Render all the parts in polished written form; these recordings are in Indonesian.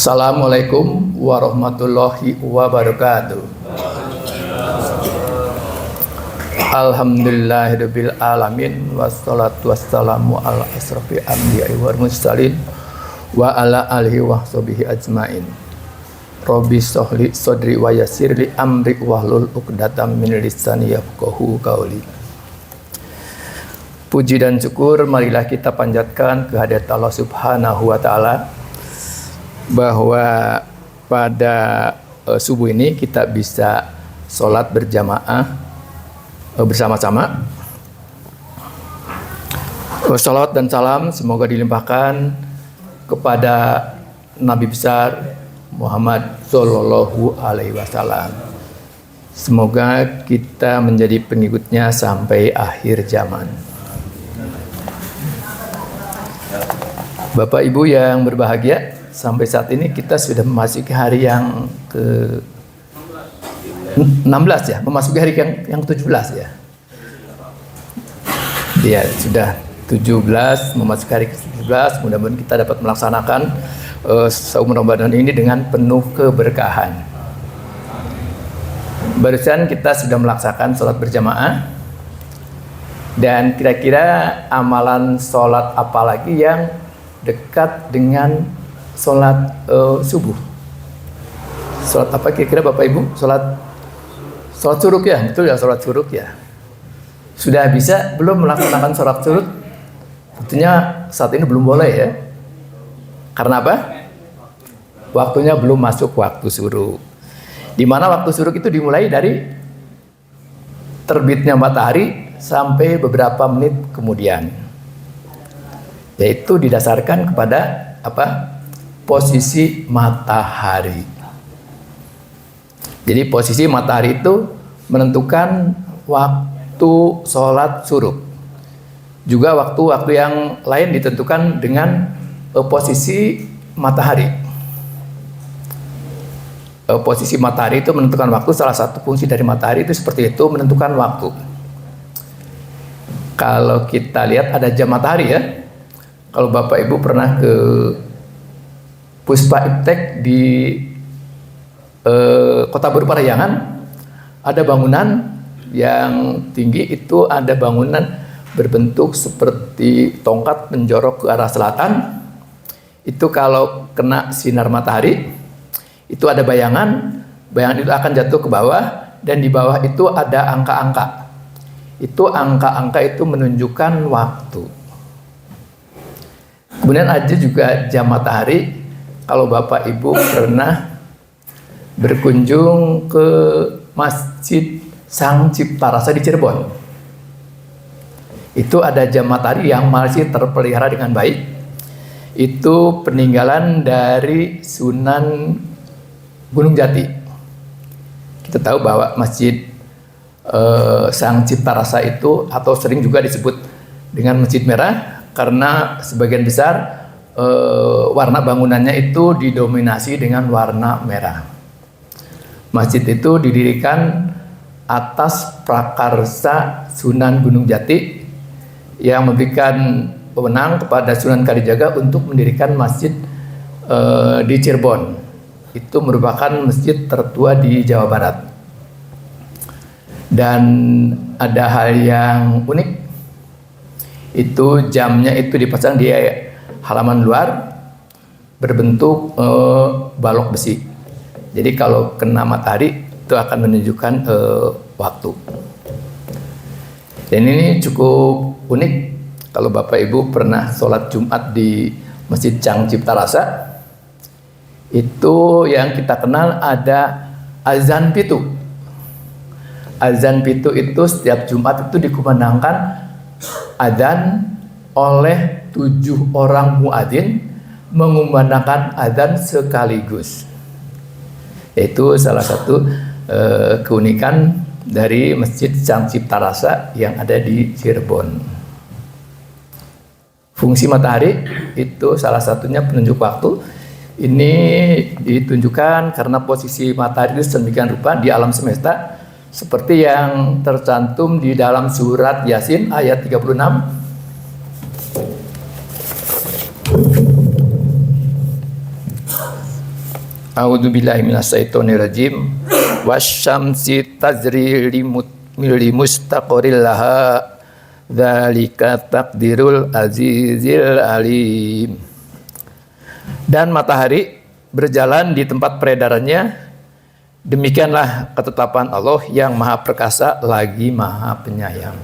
Assalamualaikum warahmatullahi wabarakatuh. Alhamdulillahirabbil alamin wassalatu wassalamu ala asrofil anbiya'i wal mursalin wa ala alihi wa sahbihi ajmain. Rabbi shrahli sadri wa yassirli amri wahlul 'uqdatam min lisani yafqahu qawli. Puji dan syukur marilah kita panjatkan kehadirat Allah Subhanahu wa taala bahwa pada subuh ini kita bisa sholat berjamaah bersama-sama. Sholawat dan salam semoga dilimpahkan kepada Nabi besar Muhammad Sallallahu Alaihi Wasallam. Semoga kita menjadi pengikutnya sampai akhir zaman. Bapak Ibu yang berbahagia, sampai saat ini kita sudah memasuki hari yang ke-16 ya, memasuki hari yang ke-17 ya. Ya, sudah 17 memasuki hari ke-17, mudah-mudahan kita dapat melaksanakan saum Ramadan ini dengan penuh keberkahan. Barusan kita sudah melaksanakan sholat berjamaah, dan kira-kira amalan sholat apa lagi yang dekat dengan sholat subuh? Sholat apa kira-kira Bapak Ibu? Sholat suruk ya, betul ya, sholat suruk ya. Sudah bisa belum melaksanakan sholat suruk? Tentunya saat ini belum boleh ya. Karena apa? Waktunya belum masuk waktu suruk. Di mana waktu suruk itu dimulai dari terbitnya matahari sampai beberapa menit kemudian. Yaitu didasarkan kepada apa? Posisi matahari. Jadi posisi matahari itu menentukan waktu sholat suruk. Juga waktu-waktu yang lain ditentukan dengan posisi matahari. Posisi matahari itu menentukan waktu. Salah satu fungsi dari matahari itu seperti itu, menentukan waktu. Kalau kita lihat ada jam matahari ya. Kalau Bapak Ibu pernah ke Puspa Iptek di Kota Baru Parahyangan, ada bangunan yang tinggi, itu ada bangunan berbentuk seperti tongkat menjorok ke arah selatan. Itu kalau kena sinar matahari, itu ada bayangan itu akan jatuh ke bawah, dan di bawah itu ada angka-angka. Itu angka-angka itu menunjukkan waktu. Kemudian ada juga jam matahari. Kalau Bapak Ibu pernah berkunjung ke Masjid Sang Cipta Rasa di Cirebon, itu ada jam matahari yang masih terpelihara dengan baik. Itu peninggalan dari Sunan Gunung Jati. Kita tahu bahwa Masjid Sang Cipta Rasa itu atau sering juga disebut dengan Masjid Merah karena sebagian besar warna bangunannya itu didominasi dengan warna merah. Masjid itu didirikan atas prakarsa Sunan Gunung Jati yang memberikan wewenang kepada Sunan Kalijaga untuk mendirikan masjid di Cirebon. Itu merupakan masjid tertua di Jawa Barat. Dan ada hal yang unik, itu jamnya itu dipasang di halaman luar berbentuk balok besi. Jadi kalau kena matahari itu akan menunjukkan waktu. Dan ini cukup unik. Kalau Bapak Ibu pernah sholat Jumat di Masjid Sang Cipta Rasa, itu yang kita kenal ada azan pitu. Azan pitu itu setiap Jumat itu dikumandangkan azan oleh 7 orang muadzin, mengumandangkan azan sekaligus. Itu salah satu keunikan dari Masjid Sang Cipta Rasa yang ada di Cirebon. Fungsi matahari itu salah satunya penunjuk waktu. Ini ditunjukkan karena posisi matahari itu sedemikian rupa di alam semesta, seperti yang tercantum di dalam surat Yasin ayat 36. A'udzubillahi minasyaitonirrajim. Wasyamsi tajri limustaqoril laha. Dzalika taqdirul azizil alim. Dan matahari berjalan di tempat peredarannya, demikianlah ketetapan Allah yang maha perkasa lagi maha penyayang.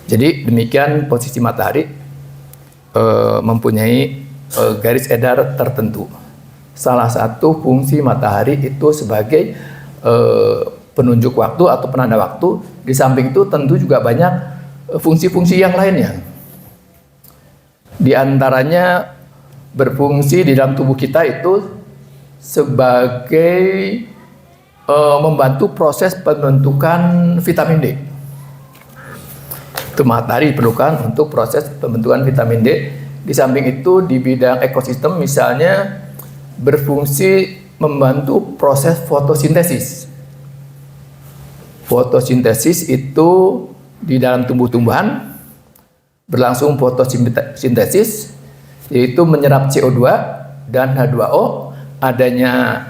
Jadi demikian posisi matahari mempunyai garis edar tertentu. Salah satu fungsi matahari itu sebagai penunjuk waktu atau penanda waktu. Di samping itu tentu juga banyak fungsi-fungsi yang lainnya. Di antaranya berfungsi di dalam tubuh kita itu sebagai membantu proses pembentukan vitamin D. Itu matahari diperlukan untuk proses pembentukan vitamin D. Di samping itu di bidang ekosistem misalnya berfungsi membantu proses fotosintesis. Fotosintesis itu di dalam tumbuh-tumbuhan berlangsung fotosintesis, yaitu menyerap CO2 dan H2O, adanya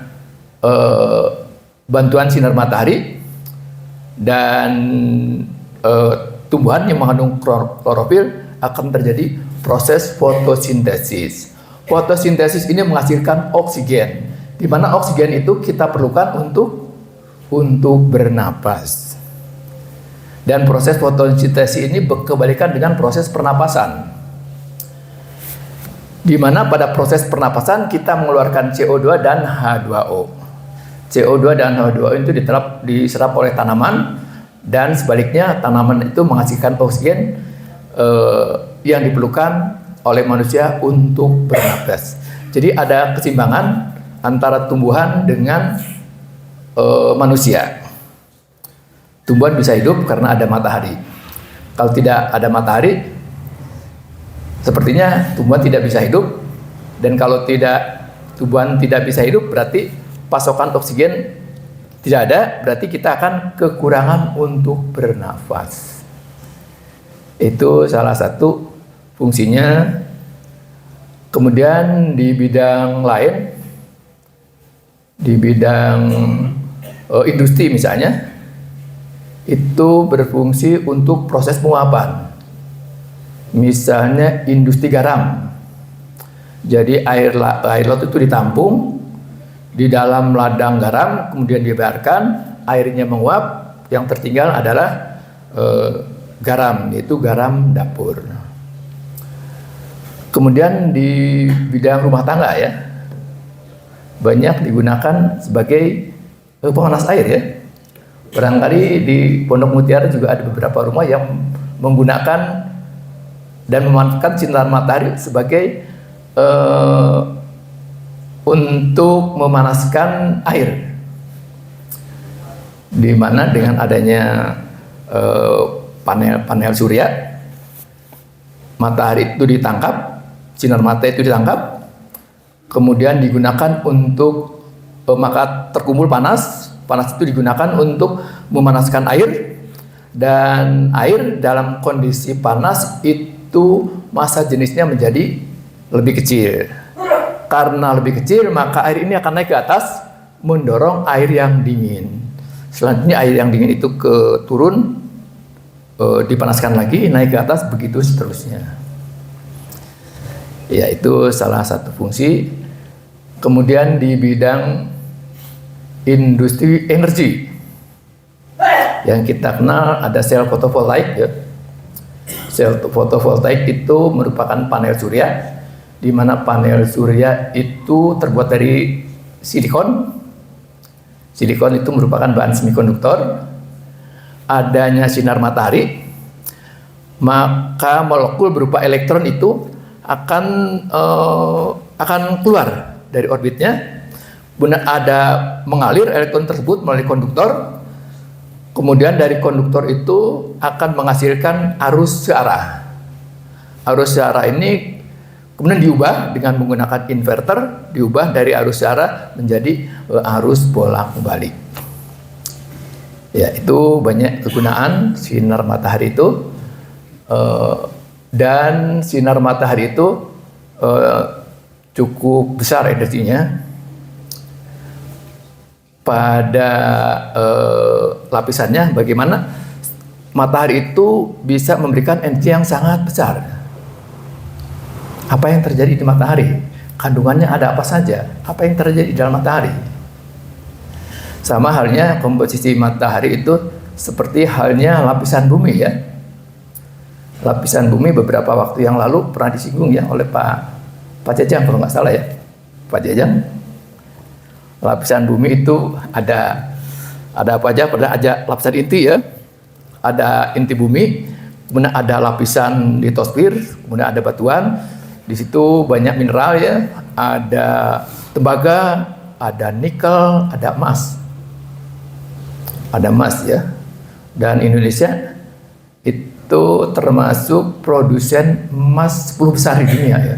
bantuan sinar matahari dan tumbuhan yang mengandung klorofil akan terjadi proses fotosintesis. Fotosintesis ini menghasilkan oksigen, di mana oksigen itu kita perlukan untuk bernapas. Dan proses fotosintesis ini berkebalikan dengan proses pernapasan, di mana pada proses pernapasan kita mengeluarkan CO2 dan H2O. CO2 dan H2O itu diserap oleh tanaman, dan sebaliknya tanaman itu menghasilkan oksigen yang diperlukan oleh manusia untuk bernapas. Jadi ada keseimbangan antara tumbuhan dengan manusia. Tumbuhan bisa hidup karena ada matahari. Kalau tidak ada matahari, sepertinya tumbuhan tidak bisa hidup. Dan kalau tumbuhan tidak bisa hidup, berarti pasokan oksigen tidak ada, berarti kita akan kekurangan untuk bernafas. Itu salah satu fungsinya. Kemudian di bidang lain, di bidang industri misalnya, itu berfungsi untuk proses penguapan. Misalnya industri garam. Jadi air laut itu ditampung di dalam ladang garam, kemudian dibiarkan, airnya menguap, yang tertinggal adalah garam, yaitu garam dapur. Kemudian di bidang rumah tangga ya, banyak digunakan sebagai pemanas air ya. Barangkali di Pondok Mutiara juga ada beberapa rumah yang menggunakan dan memanfaatkan sinar matahari sebagai untuk memanaskan air, di mana dengan adanya panel surya, matahari itu ditangkap, sinar matahari itu ditangkap, kemudian digunakan untuk maka terkumpul panas itu digunakan untuk memanaskan air, dan air dalam kondisi panas itu massa jenisnya menjadi lebih kecil. Karena lebih kecil, maka air ini akan naik ke atas, mendorong air yang dingin. Selanjutnya air yang dingin itu turun, dipanaskan lagi, naik ke atas, begitu seterusnya. Ya, itu salah satu fungsi. Kemudian di bidang industri energi yang kita kenal ada sel fotovoltaik ya. Sel fotovoltaik itu merupakan panel surya, di mana panel surya itu terbuat dari silikon. Silikon itu merupakan bahan semikonduktor. Adanya sinar matahari, maka molekul berupa elektron itu akan keluar dari orbitnya. Benar ada mengalir elektron tersebut melalui konduktor, kemudian dari konduktor itu akan menghasilkan arus searah. Arus searah ini kemudian diubah dengan menggunakan inverter, diubah dari arus searah menjadi arus bolak-balik. Ya, itu banyak kegunaan sinar matahari itu, dan sinar matahari itu cukup besar energinya. pada lapisannya, bagaimana matahari itu bisa memberikan energi yang sangat besar. Apa yang terjadi di matahari? Kandungannya ada apa saja? Apa yang terjadi di dalam matahari? Sama halnya komposisi matahari itu seperti halnya lapisan bumi ya. Lapisan bumi beberapa waktu yang lalu pernah disinggung ya oleh Pak Jajang kalau nggak salah ya. Pak Jajang. Lapisan bumi itu ada apa aja? Ada lapisan inti ya. Ada inti bumi, kemudian ada lapisan litosfer, kemudian ada batuan. Di situ banyak mineral ya, ada tembaga, ada nikel, ada emas. Ada emas ya. Dan Indonesia itu termasuk produsen emas 10 besar di dunia ya.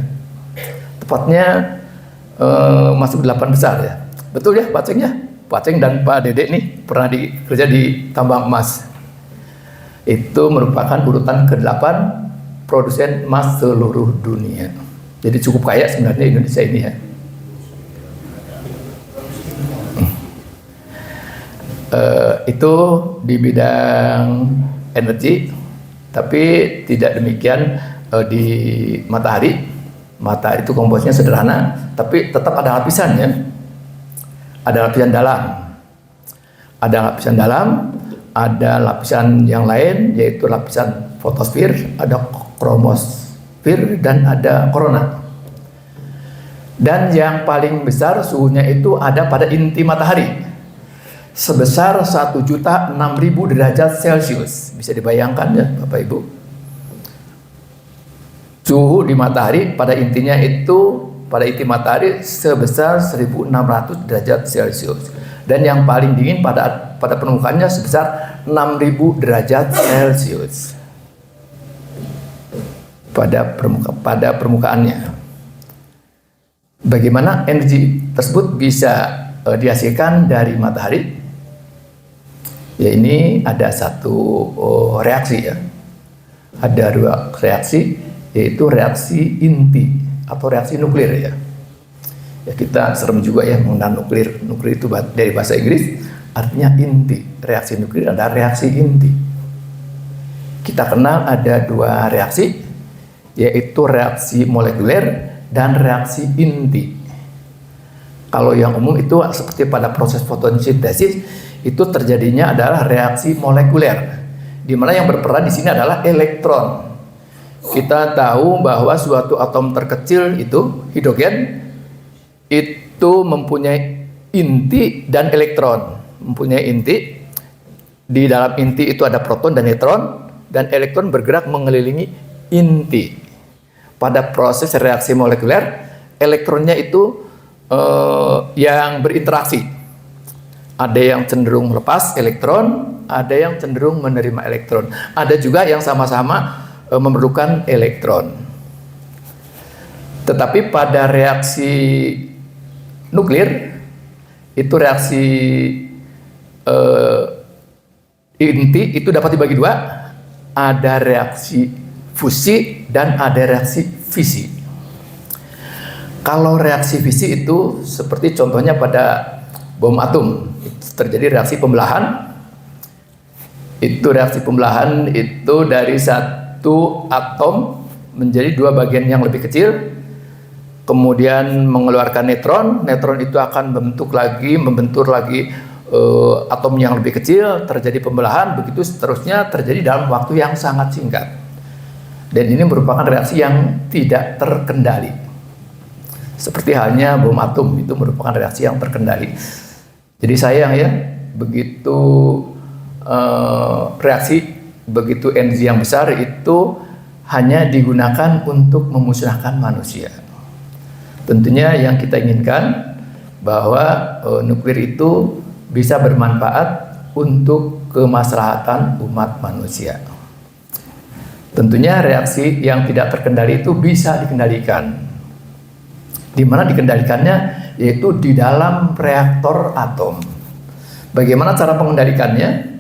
Tepatnya masuk 8 besar ya. Betul ya Pak Ceng ya? Pak Ceng dan Pak Dede nih pernah kerja di tambang emas. Itu merupakan urutan ke-8 produsen emas seluruh dunia. Jadi cukup kaya sebenarnya Indonesia ini ya. Itu di bidang energi, tapi tidak demikian di matahari. Matahari itu komposisinya sederhana, tapi tetap ada lapisannya. Ada lapisan dalam, ada lapisan yang lain yaitu lapisan fotosfer, ada kromosfer, dan ada korona. Dan yang paling besar suhunya itu ada pada inti matahari sebesar 1.006.000 derajat Celcius. Bisa dibayangkan ya Bapak Ibu. Suhu di matahari pada intinya itu pada inti matahari sebesar 1.600 derajat Celcius. Dan yang paling dingin pada permukaannya sebesar 6.000 derajat Celcius. Pada permukaannya. Bagaimana energi tersebut bisa dihasilkan dari matahari? Ya, ini ada satu reaksi ya. Ada 2 reaksi, yaitu reaksi inti atau reaksi nuklir ya. Ya kita serem juga ya mengenal nuklir. Nuklir itu dari bahasa Inggris artinya inti. Reaksi nuklir adalah reaksi inti. Kita kenal ada 2 reaksi, yaitu reaksi molekuler dan reaksi inti. Kalau yang umum itu seperti pada proses fotosintesis itu terjadinya adalah reaksi molekuler, di mana yang berperan di sini adalah elektron. Kita tahu bahwa suatu atom terkecil itu hidrogen itu mempunyai inti dan elektron. Mempunyai inti, di dalam inti itu ada proton dan neutron, dan elektron bergerak mengelilingi inti. Pada proses reaksi molekuler, elektronnya itu yang berinteraksi. Ada yang cenderung lepas elektron, ada yang cenderung menerima elektron. Ada juga yang sama-sama memerlukan elektron. Tetapi pada reaksi nuklir itu reaksi inti itu dapat dibagi 2. Ada reaksi fusi dan ada reaksi fisi. Kalau reaksi fisi itu seperti contohnya pada bom atom, itu terjadi reaksi pembelahan. Itu reaksi pembelahan itu dari satu atom menjadi 2 bagian yang lebih kecil, kemudian mengeluarkan neutron. Neutron itu akan membentur lagi atom yang lebih kecil, terjadi pembelahan, begitu seterusnya terjadi dalam waktu yang sangat singkat. Dan ini merupakan reaksi yang tidak terkendali. Seperti halnya bom atom, itu merupakan reaksi yang terkendali. Jadi sayang ya, begitu reaksi, begitu energi yang besar itu hanya digunakan untuk memusnahkan manusia. Tentunya yang kita inginkan bahwa nuklir itu bisa bermanfaat untuk kemaslahatan umat manusia. Tentunya reaksi yang tidak terkendali itu bisa dikendalikan. Di mana dikendalikannya? Yaitu di dalam reaktor atom. Bagaimana cara mengendalikannya?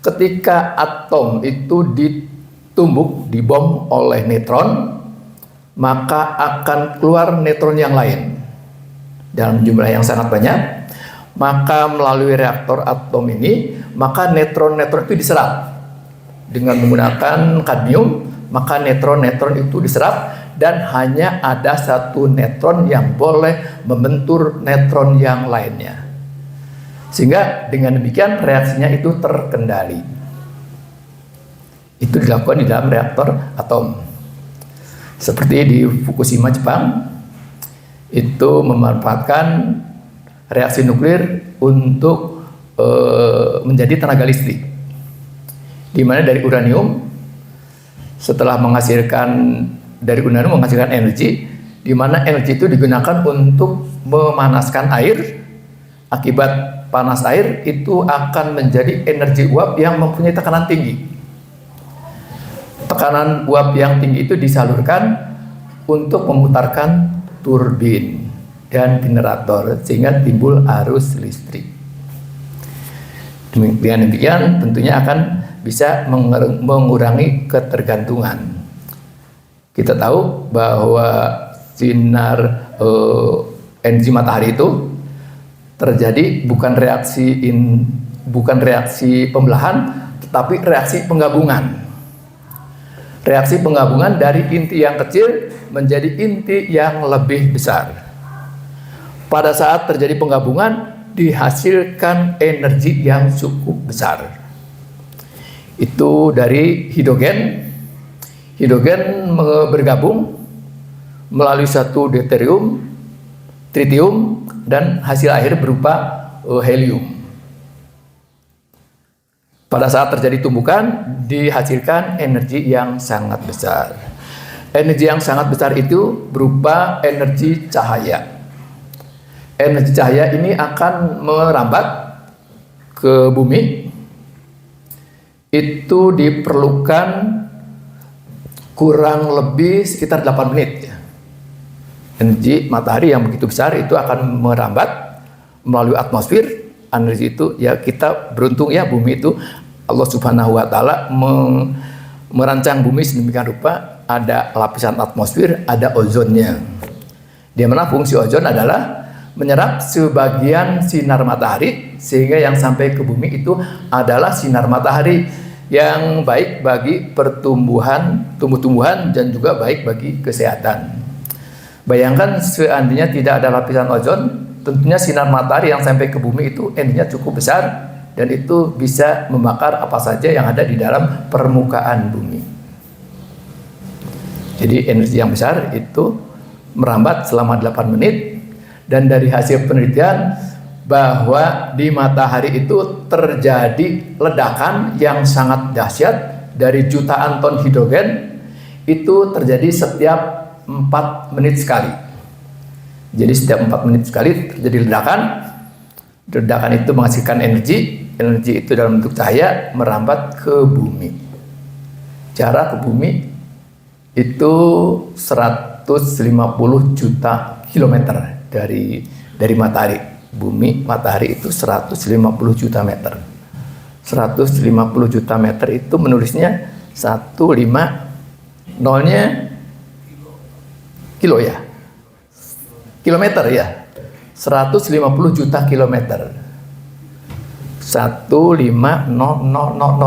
Ketika atom itu ditumbuk, dibom oleh neutron, maka akan keluar neutron yang lain dalam jumlah yang sangat banyak. maka melalui reaktor atom ini, maka neutron-neutron itu diserap dengan menggunakan kadmium, maka neutron-neutron itu diserap dan hanya ada satu neutron yang boleh membentur neutron yang lainnya. Sehingga dengan demikian reaksinya itu terkendali. Itu dilakukan di dalam reaktor atom. Seperti di Fukushima, Jepang, itu memanfaatkan reaksi nuklir untuk menjadi tenaga listrik. Di mana dari uranium, setelah menghasilkan energi, di mana energi itu digunakan untuk memanaskan air. Akibat panas air itu akan menjadi energi uap yang mempunyai tekanan tinggi. Tekanan uap yang tinggi itu disalurkan untuk memutarkan turbin dan generator sehingga timbul arus listrik. Dengan demikian tentunya akan bisa mengurangi ketergantungan. Kita tahu bahwa sinar energi matahari itu terjadi bukan reaksi pembelahan, tetapi reaksi penggabungan. Reaksi penggabungan dari inti yang kecil menjadi inti yang lebih besar. Pada saat terjadi penggabungan, dihasilkan energi yang cukup besar. Itu dari hidrogen. Hidrogen bergabung melalui satu deuterium, tritium, dan hasil akhir berupa helium. Pada saat terjadi tumbukan, dihasilkan energi yang sangat besar. Energi yang sangat besar itu berupa energi cahaya. Energi cahaya ini akan merambat ke bumi. Itu diperlukan kurang lebih sekitar 8 menit. Energi matahari yang begitu besar itu akan merambat melalui atmosfer. Energi itu ya kita beruntung ya, bumi itu Allah Subhanahu wa taala merancang bumi sedemikian rupa, ada lapisan atmosfer, ada ozonnya. Di mana fungsi ozon adalah menyerap sebagian sinar matahari sehingga yang sampai ke bumi itu adalah sinar matahari yang baik bagi tumbuh-tumbuhan dan juga baik bagi kesehatan. Bayangkan seandainya tidak ada lapisan ozon, tentunya sinar matahari yang sampai ke bumi itu energinya cukup besar dan itu bisa membakar apa saja yang ada di dalam permukaan bumi. Jadi energi yang besar itu merambat selama 8 menit, dan dari hasil penelitian bahwa di matahari itu terjadi ledakan yang sangat dahsyat dari jutaan ton hidrogen, itu terjadi setiap 4 menit sekali. Jadi setiap 4 menit sekali terjadi ledakan. Ledakan itu menghasilkan energi itu dalam bentuk cahaya merambat ke bumi. Jarak ke bumi itu 150 juta kilometer dari matahari. Matahari itu 150 juta meter. 150 juta meter itu menulisnya 150 nya kilo ya, kilometer ya, 150 juta kilometer. 150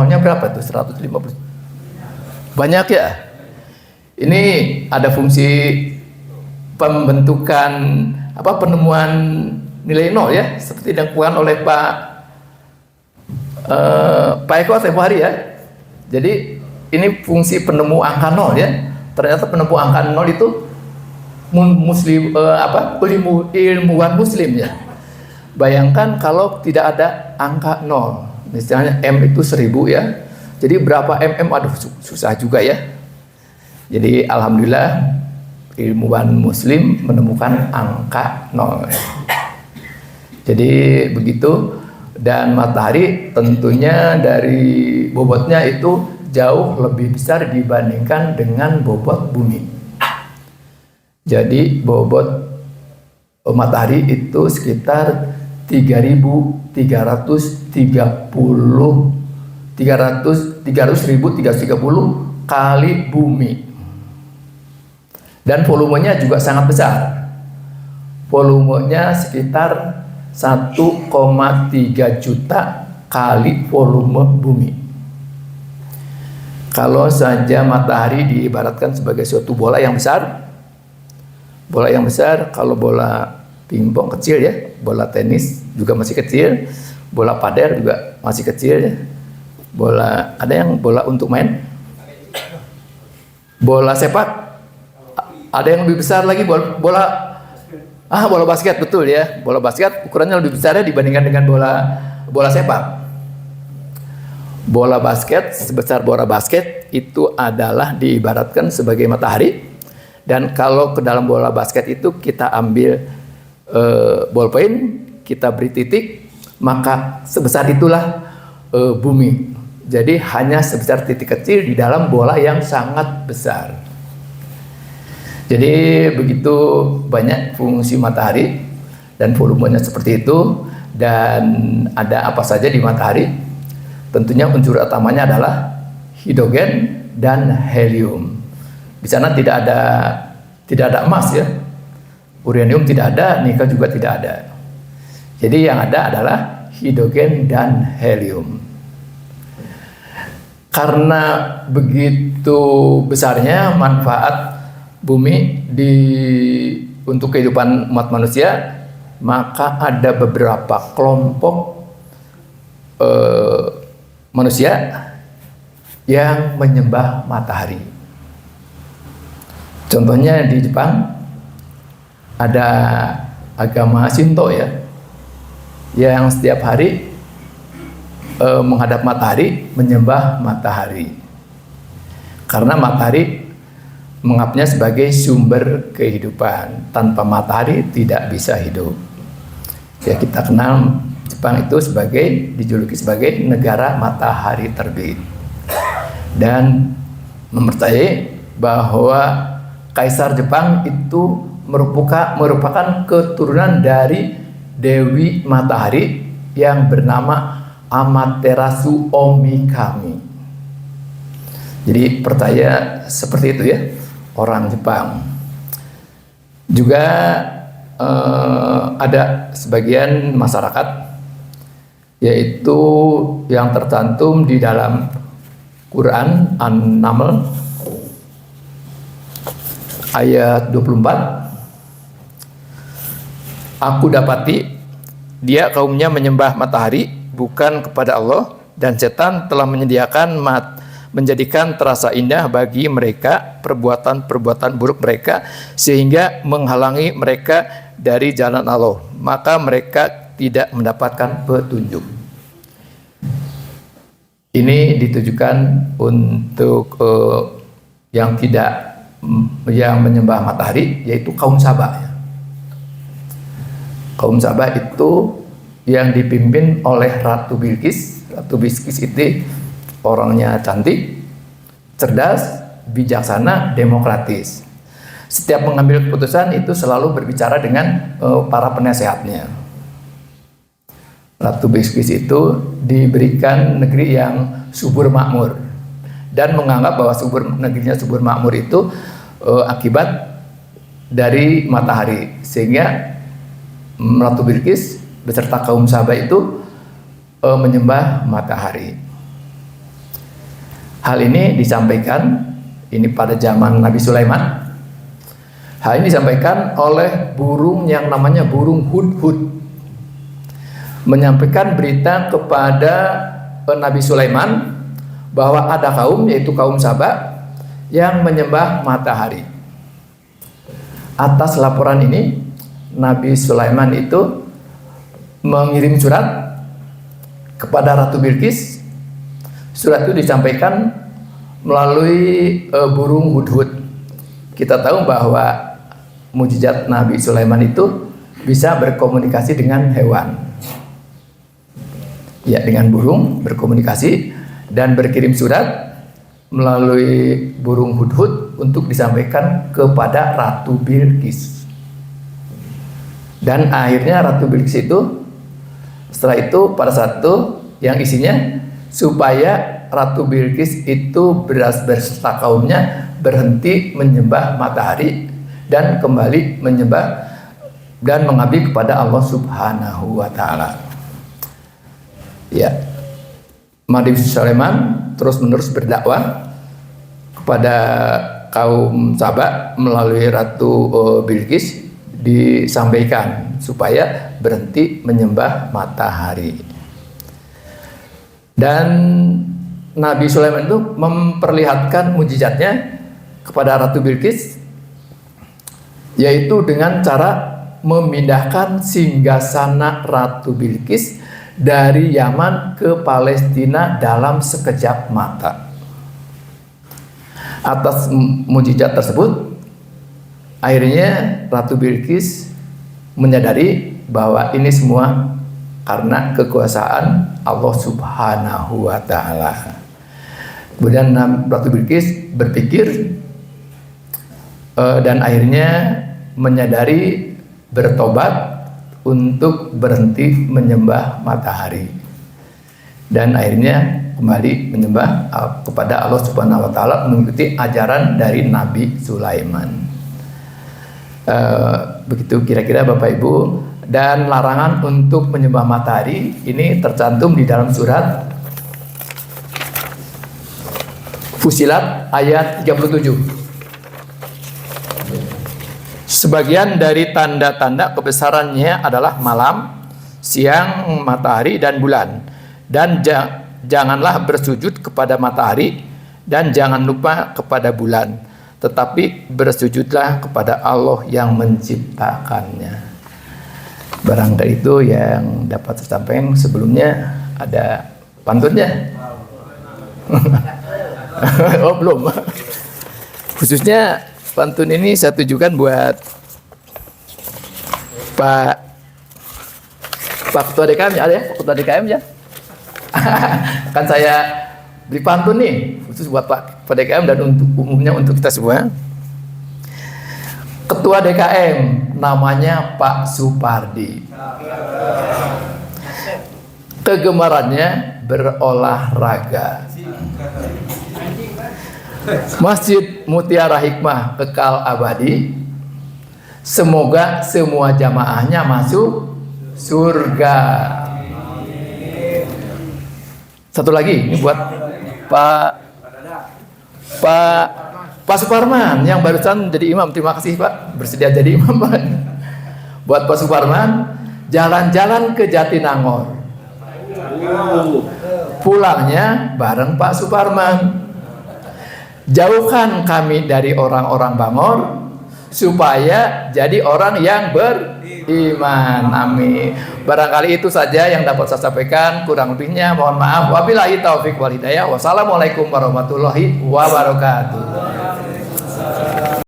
nya berapa tuh? 150 banyak ya. Ini ada fungsi pembentukan penemuan nilai nol ya, seperti dilakukan oleh Pak Eko tempo hari ya. Jadi ini fungsi penemu angka nol ya. Ternyata penemu angka nol itu ilmuwan muslim ya. Bayangkan kalau tidak ada angka nol, misalnya M itu 1000 ya. Jadi berapa mm? Aduh, susah juga ya. Jadi alhamdulillah ilmuwan muslim menemukan angka nol. Jadi begitu. Dan matahari tentunya dari bobotnya itu jauh lebih besar dibandingkan dengan bobot bumi. Jadi bobot matahari itu sekitar 330 kali bumi. Dan volumenya juga sangat besar. Volumenya sekitar 1,3 juta kali volume bumi. Kalau saja matahari diibaratkan sebagai suatu bola yang besar, kalau bola pingpong kecil ya, bola tenis juga masih kecil, bola padel juga masih kecil ya, ada yang bola untuk main, bola sepak, ada yang lebih besar lagi, bola basket, betul ya, bola basket ukurannya lebih besar ya dibandingkan dengan bola sepak. Bola basket, sebesar bola basket itu adalah diibaratkan sebagai matahari, dan kalau ke dalam bola basket itu kita ambil ballpoint, kita beri titik, maka sebesar itulah bumi. Jadi hanya sebesar titik kecil di dalam bola yang sangat besar. Jadi begitu banyak fungsi matahari dan volumenya seperti itu, dan ada apa saja di matahari. Tentunya unsur utamanya adalah hidrogen dan helium. Di sana tidak ada emas ya. Uranium tidak ada, nikel juga tidak ada. Jadi yang ada adalah hidrogen dan helium. Karena begitu besarnya manfaat bumi untuk kehidupan umat manusia, maka ada beberapa kelompok manusia yang menyembah matahari. Contohnya di Jepang ada agama Shinto ya, yang setiap hari menghadap matahari, menyembah matahari. Karena matahari menganggapnya sebagai sumber kehidupan. Tanpa matahari tidak bisa hidup. Ya, kita kenal Jepang itu dijuluki sebagai negara matahari terbit, dan mempercayai bahwa Kaisar Jepang itu merupakan keturunan dari Dewi Matahari yang bernama Amaterasu Omikami. Jadi percaya seperti itu ya orang Jepang. Juga ada sebagian masyarakat, yaitu yang tercantum di dalam Quran An-Naml ayat 24. Aku dapati dia kaumnya menyembah matahari bukan kepada Allah, dan setan telah menjadikan terasa indah bagi mereka perbuatan-perbuatan buruk mereka, sehingga menghalangi mereka dari jalan Allah, maka mereka tidak mendapatkan petunjuk. Ini ditujukan untuk yang menyembah matahari, yaitu kaum Saba. Kaum Saba itu yang dipimpin oleh Ratu Bilqis. Ratu Bilqis itu orangnya cantik, cerdas, bijaksana, demokratis. Setiap mengambil keputusan itu selalu berbicara dengan para penasehatnya. Ratu Bilqis itu diberikan negeri yang subur makmur, dan menganggap bahwa negerinya subur makmur itu akibat dari matahari, sehingga Ratu Bilqis beserta kaum Saba itu menyembah matahari. Hal ini disampaikan pada zaman Nabi Sulaiman. Hal ini disampaikan oleh burung yang namanya burung hudhud, menyampaikan berita kepada Nabi Sulaiman bahwa ada kaum, yaitu kaum Saba, yang menyembah matahari. Atas laporan ini, Nabi Sulaiman itu mengirim surat kepada Ratu Bilqis. Surat itu disampaikan melalui burung hudhud. Kita tahu bahwa mukjizat Nabi Sulaiman itu bisa berkomunikasi dengan hewan. Ya, dengan burung berkomunikasi dan berkirim surat melalui burung hudhud untuk disampaikan kepada Ratu Bilqis. Dan akhirnya Ratu Bilqis itu setelah itu pada saat itu yang isinya supaya Ratu Bilqis itu berserta kaumnya berhenti menyembah matahari dan kembali menyembah dan mengabdi kepada Allah Subhanahu wa taala. Ya. Nabi Sulaiman terus-menerus berdakwah kepada kaum Saba melalui Ratu Bilqis, disampaikan supaya berhenti menyembah matahari. Dan Nabi Sulaiman itu memperlihatkan mujizatnya kepada Ratu Bilqis, yaitu dengan cara memindahkan singgasana Ratu Bilqis dari Yaman ke Palestina dalam sekejap mata. Atas mujizat tersebut, akhirnya Ratu Bilqis menyadari bahwa ini semua karena kekuasaan Allah Subhanahu wa taala. Kemudian Ratu Bilqis berpikir dan akhirnya menyadari, bertobat untuk berhenti menyembah matahari. Dan akhirnya kembali menyembah kepada Allah Subhanahu wa taala mengikuti ajaran dari Nabi Sulaiman. Begitu kira-kira Bapak Ibu. Dan larangan untuk menyembah matahari ini tercantum di dalam surat Fusilat ayat 37. Sebagian dari tanda-tanda kebesarannya adalah malam, siang, matahari, dan bulan. Dan janganlah bersujud kepada matahari dan jangan lupa kepada bulan, tetapi bersujudlah kepada Allah yang menciptakannya. Barang dari itu yang dapat saya sampaikan. Sebelumnya ada pantunnya. Oh belum. Khususnya pantun ini saya tujukan buat Pak Ketua DKM ya, ada ya? Ketua DKM ya. Kan saya beri pantun nih khusus buat Pak DKM dan untuk umumnya untuk kita semua. Ketua DKM namanya Pak Supardi. Kegemarannya berolahraga. Masjid Mutiara Hikmah kekal abadi. Semoga semua jamaahnya masuk surga. Satu lagi, ini buat Pak Suparman yang barusan jadi imam. Terima kasih Pak, bersedia jadi imam Pak. Buat Pak Suparman, jalan-jalan ke Jatinangor. Pulangnya bareng Pak Suparman. Jauhkan kami dari orang-orang bangor supaya jadi orang yang beriman. Amin. Barangkali itu saja yang dapat saya sampaikan. Kurang lebihnya mohon maaf. Wabillahi taufik wal hidayah. Wassalamualaikum warahmatullahi wabarakatuh.